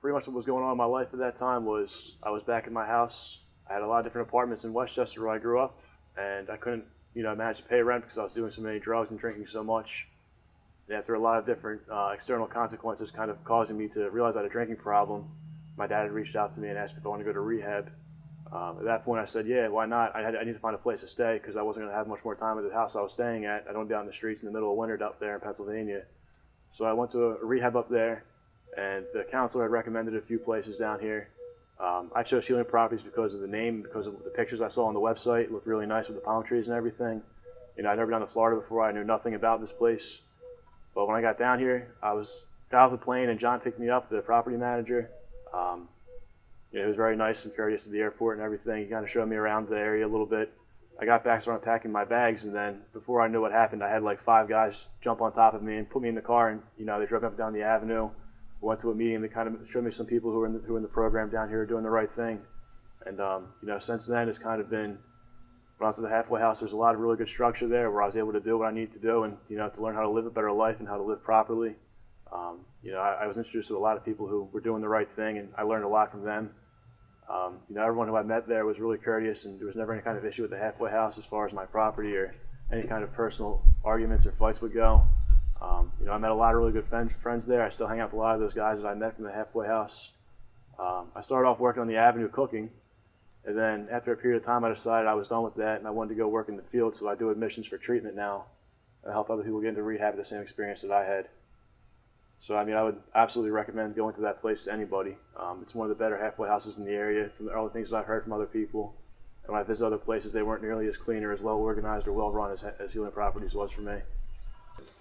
pretty much what was going on in my life at that time was I was back in my house. I had a lot of different apartments in Westchester where I grew up, and I couldn't, manage to pay rent because I was doing so many drugs and drinking so much. And after a lot of different external consequences kind of causing me to realize I had a drinking problem, my dad had reached out to me and asked me if I wanted to go to rehab. At that point, I said, yeah, why not? I need to find a place to stay because I wasn't going to have much more time at the house I was staying at. I don't want to be out in the streets in the middle of winter up there in Pennsylvania. So I went to a rehab up there, and the counselor had recommended a few places down here. I chose Healing Properties because of the name, because of the pictures I saw on the website. It looked really nice with the palm trees and everything. I'd never been to Florida before. I knew nothing about this place. But when I got down here, got off the plane, and John picked me up, the property manager. He was very nice and courteous at the airport and everything. He kind of showed me around the area a little bit. I got back, started packing my bags, and then before I knew what happened, I had like 5 guys jump on top of me and put me in the car, and they drove up and down the avenue. Went to a meeting. They kind of showed me some people who were in the program down here doing the right thing. And since then, it's kind of been, when I was at the halfway house, there's a lot of really good structure there where I was able to do what I need to do and to learn how to live a better life and how to live properly. I was introduced to a lot of people who were doing the right thing, and I learned a lot from them. Everyone who I met there was really courteous, and there was never any kind of issue with the halfway house as far as my property or any kind of personal arguments or fights would go. I met a lot of really good friends there. I still hang out with a lot of those guys that I met from the halfway house. I started off working on the avenue cooking, and then after a period of time I decided I was done with that and I wanted to go work in the field, so I do admissions for treatment now and help other people get into rehab with the same experience that I had. So I would absolutely recommend going to that place to anybody. It's one of the better halfway houses in the area from all the things that I've heard from other people. And when I visit other places, they weren't nearly as clean or as well organized or well run as Healing Properties was for me.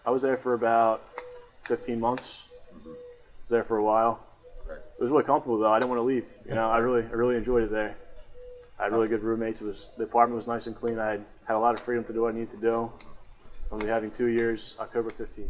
I was there for about 15 months. I was there for a while. It was really comfortable though. I didn't want to leave. I really enjoyed it there. I had really good roommates. The apartment was nice and clean. I had a lot of freedom to do what I needed to do. I'm going to be having 2 years, October 15th.